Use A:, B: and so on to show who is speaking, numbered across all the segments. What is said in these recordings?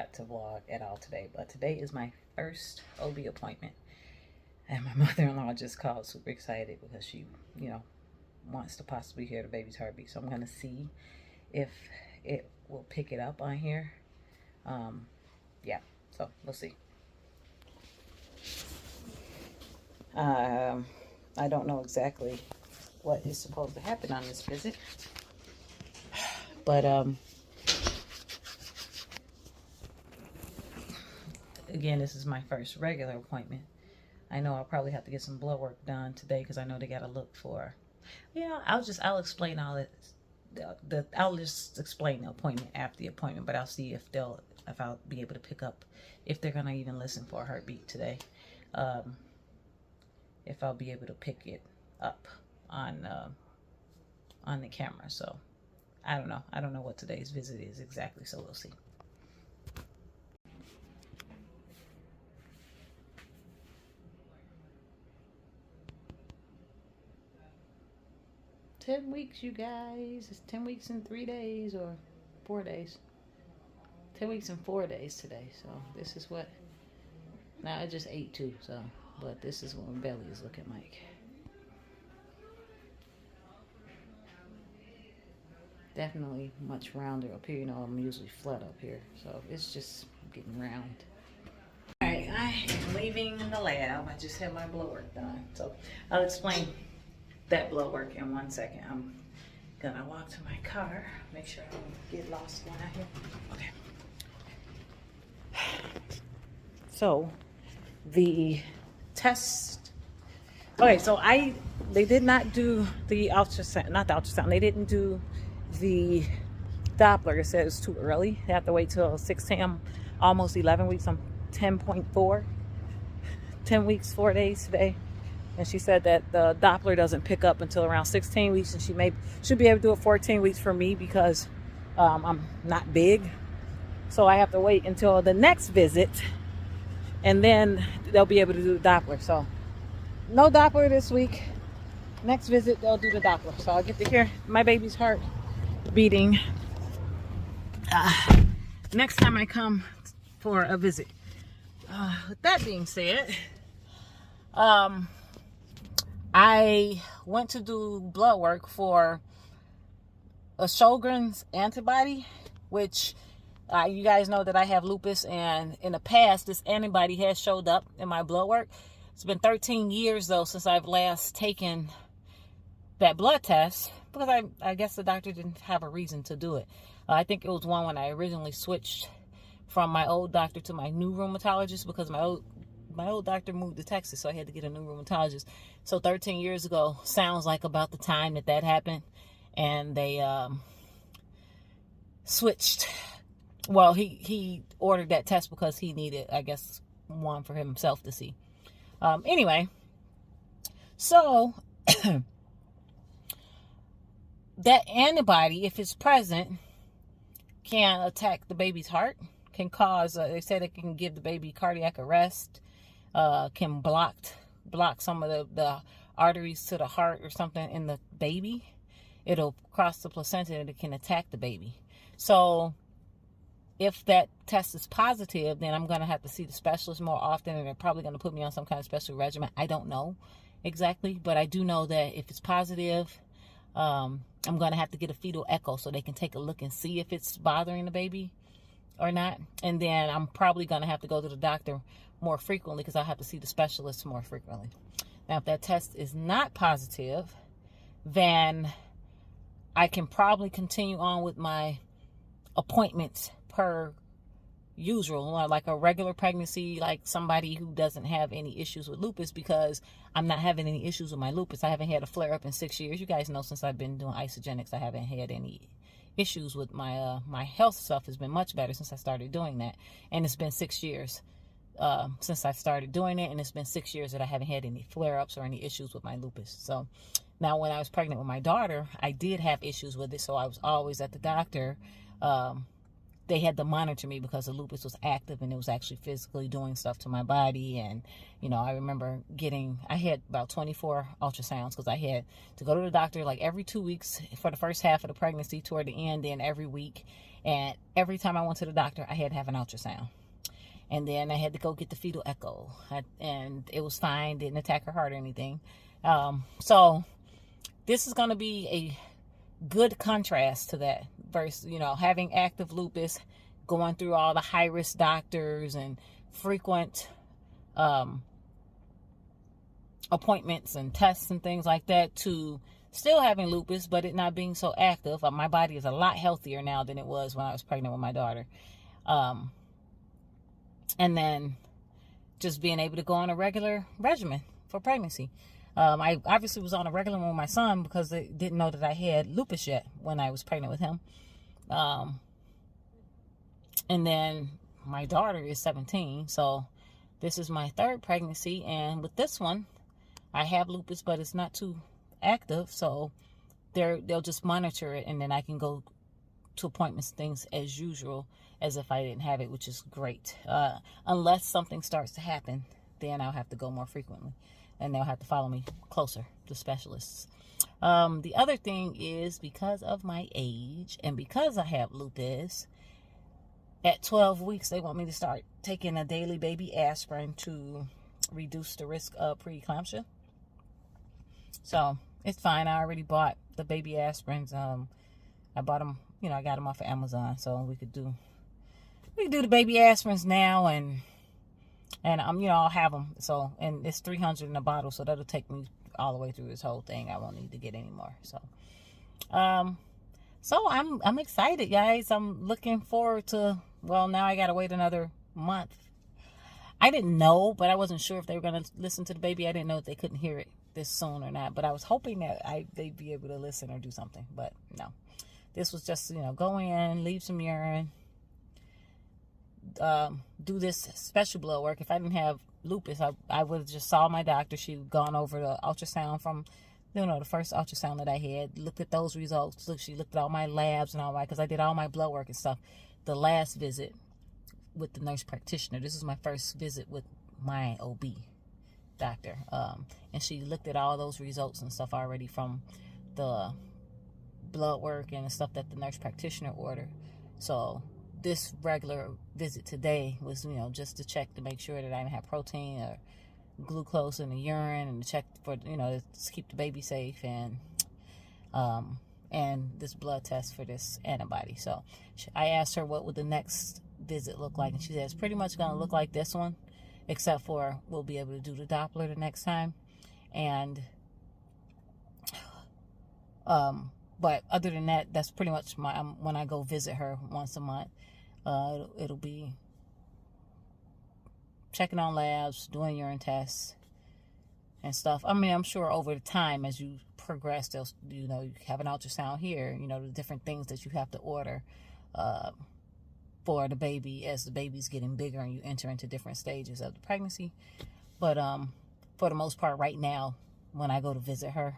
A: forgot to vlog at all today, but today is my first OB appointment. And my mother-in-law just called super excited because she, wants to possibly hear the baby's heartbeat. So I'm going to see if it will pick it up on here. Yeah, so we'll see. I don't know exactly what is supposed to happen on this visit, but again, this is my first regular appointment. I know I'll probably have to get some blood work done today because I know they got to look for, I'll explain all this. I'll just explain the appointment after the appointment, but I'll see if I'll be able to pick up, if they're gonna even listen for a heartbeat today. If I'll be able to pick it up on the camera. So I don't know. I don't know what today's visit is exactly, so we'll see. "10 weeks, you guys. It's 10 weeks in 3 days or 4 days. 10 weeks and 4 days today. So this is what, now I just ate too, so, but this is what my belly is looking like. Definitely much rounder up here. I'm usually flat up here, so it's just getting round. All right, I am leaving the lab. I just had my blood work done, so I'll explain that blood work in 1 second. I'm gonna walk to my car, make sure I don't get lost going out here. Okay. So the test. Okay, so they did not do the ultrasound, not the ultrasound. They didn't do the Doppler. It said it's too early. They have to wait till 16. I'm almost 11 weeks. I'm 10.4. 10 weeks, 4 days today. And she said that the Doppler doesn't pick up until around 16 weeks, and she should be able to do it 14 weeks for me because I'm not big. So I have to wait until the next visit, and then they'll be able to do the Doppler. So no Doppler this week. Next visit, they'll do the Doppler. So I'll get to hear my baby's heart beating next time I come for a visit. With that being said, I went to do blood work for a Sjogren's antibody, which you guys know that I have lupus, and in the past this antibody has showed up in my blood work. It's been 13 years though since I've last taken that blood test, because I guess the doctor didn't have a reason to do it. I think it was one when I originally switched from my old doctor to my new rheumatologist, because my old doctor moved to Texas, so I had to get a new rheumatologist. So 13 years ago sounds like about the time that happened, and they switched. Well, he ordered that test because he needed, I guess, one for himself to see. Anyway, so that antibody, if it's present, can attack the baby's heart, can cause, they said it can give the baby cardiac arrest, can block some of the arteries to the heart or something in the baby. It'll cross the placenta and it can attack the baby. So if that test is positive, then I'm going to have to see the specialist more often, and they're probably going to put me on some kind of special regimen. I don't know exactly, but I do know that if it's positive, I'm going to have to get a fetal echo so they can take a look and see if it's bothering the baby or not. And then I'm probably going to have to go to the doctor more frequently because I'll have to see the specialist more frequently. Now, if that test is not positive, then I can probably continue on with my appointments per usual, like a regular pregnancy, like somebody who doesn't have any issues with lupus, because I'm not having any issues with my lupus. I haven't had a flare up in 6 years. You guys know since I've been doing isogenics, I haven't had any issues with my my health stuff. Has been much better since I started doing that, and it's been 6 years since I started doing it, and it's been 6 years that I haven't had any flare-ups or any issues with my lupus. So now, when I was pregnant with my daughter, I did have issues with it, so I was always at the doctor. They had to monitor me because the lupus was active and it was actually physically doing stuff to my body. And, I remember I had about 24 ultrasounds because I had to go to the doctor like every 2 weeks for the first half of the pregnancy, toward the end, and every week. And every time I went to the doctor, I had to have an ultrasound. And then I had to go get the fetal echo. And it was fine, didn't attack her heart or anything. So this is going to be a good contrast to that versus, having active lupus, going through all the high-risk doctors and frequent appointments and tests and things like that, to still having lupus but it not being so active. My body is a lot healthier now than it was when I was pregnant with my daughter. And then just being able to go on a regular regimen for pregnancy. I obviously was on a regular one with my son because they didn't know that I had lupus yet when I was pregnant with him. And then my daughter is 17, so this is my third pregnancy, and with this one, I have lupus, but it's not too active, so they'll just monitor it, and then I can go to appointments, things as usual, as if I didn't have it, which is great. Unless something starts to happen, then I'll have to go more frequently, and they'll have to follow me closer to specialists. The other thing is, because of my age and because I have lupus, at 12 weeks, they want me to start taking a daily baby aspirin to reduce the risk of preeclampsia. So it's fine. I already bought the baby aspirins. I bought them, I got them off of Amazon, so we could do the baby aspirins now, and I'll have them. So, and it's 300 in a bottle, so that'll take me all the way through this whole thing. I won't need to get any more. So I'm excited, guys. I'm looking forward to, well, now I gotta wait another month. I didn't know, but I wasn't sure if they were gonna listen to the baby. I didn't know if they couldn't hear it this soon or not, but I was hoping that they'd be able to listen or do something, but no. This was just, go in, leave some urine, do this special blood work. If I didn't have lupus, I would have just saw my doctor. She'd gone over the ultrasound from, the first ultrasound that I had, looked at those results. She looked at all my labs and all that, because I did all my blood work and stuff. The last visit with the nurse practitioner, this is my first visit with my OB doctor. And she looked at all those results and stuff already from the blood work and the stuff that the nurse practitioner ordered. So this regular visit today was, just to check to make sure that I didn't have protein or glucose in the urine, and to check for, to keep the baby safe, and this blood test for this antibody. So I asked her what would the next visit look like, and she said it's pretty much going to look like this one, except for we'll be able to do the Doppler the next time. And but other than that, that's pretty much when I go visit her once a month. It'll be checking on labs, doing urine tests and stuff. I mean, I'm sure over the time as you progress, they'll, you have an ultrasound here, the different things that you have to order for the baby as the baby's getting bigger and you enter into different stages of the pregnancy. But for the most part, right now, when I go to visit her,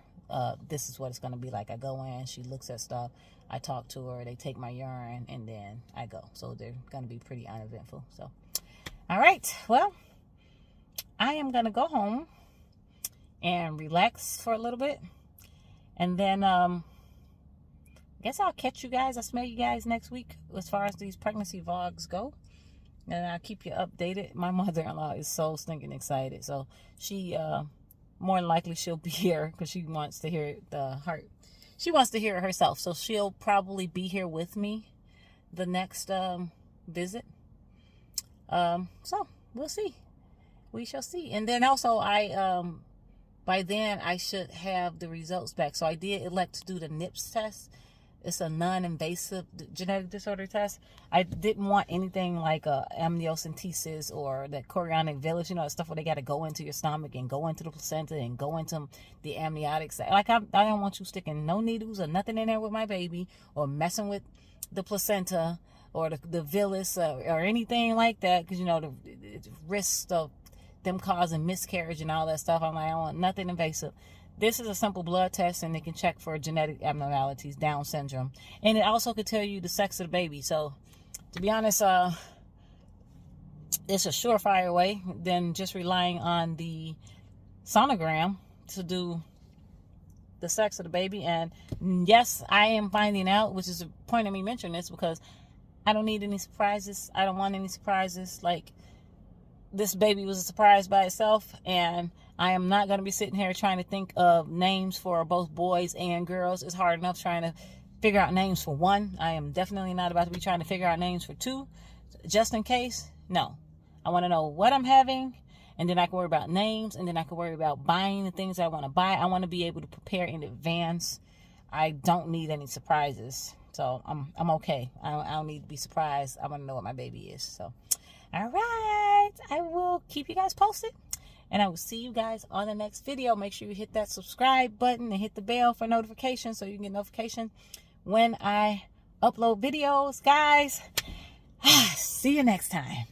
A: this is what it's going to be like. I go in, she looks at stuff, I talk to her, they take my urine, and then I go. So they're going to be pretty uneventful. So, all right, well, I am going to go home and relax for a little bit, and then I guess I'll catch you guys. I'll smell you guys next week as far as these pregnancy vlogs go, and I'll keep you updated. My mother-in-law is so stinking excited, so she more than likely she'll be here because she wants to hear she wants to hear it herself, so she'll probably be here with me the next visit. So we'll see. We shall see. And then also by then I should have the results back. So I did elect to do the NIPS test. It's a non-invasive genetic disorder test. I didn't want anything like amniocentesis or the chorionic villus, stuff where they got to go into your stomach and go into the placenta and go into the amniotic sac. Like, I don't want you sticking no needles or nothing in there with my baby, or messing with the placenta or the villus or anything like that, because, the risks of them causing miscarriage and all that stuff. I'm like, I don't want nothing invasive. This is a simple blood test, and it can check for genetic abnormalities, Down syndrome. And it also could tell you the sex of the baby. So, to be honest, it's a surefire way than just relying on the sonogram to do the sex of the baby. And yes, I am finding out, which is the point of me mentioning this, because I don't need any surprises. I don't want any surprises. Like, this baby was a surprise by itself, and I am not going to be sitting here trying to think of names for both boys and girls. It's hard enough trying to figure out names for one. I am definitely not about to be trying to figure out names for two, just in case. No. I want to know what I'm having, and then I can worry about names, and then I can worry about buying the things I want to buy. I want to be able to prepare in advance. I don't need any surprises. So I'm okay. I don't need to be surprised. I want to know what my baby is. So, all right. I will keep you guys posted, and I will see you guys on the next video. Make sure you hit that subscribe button and hit the bell for notifications so you can get notification when I upload videos, guys. See you next time.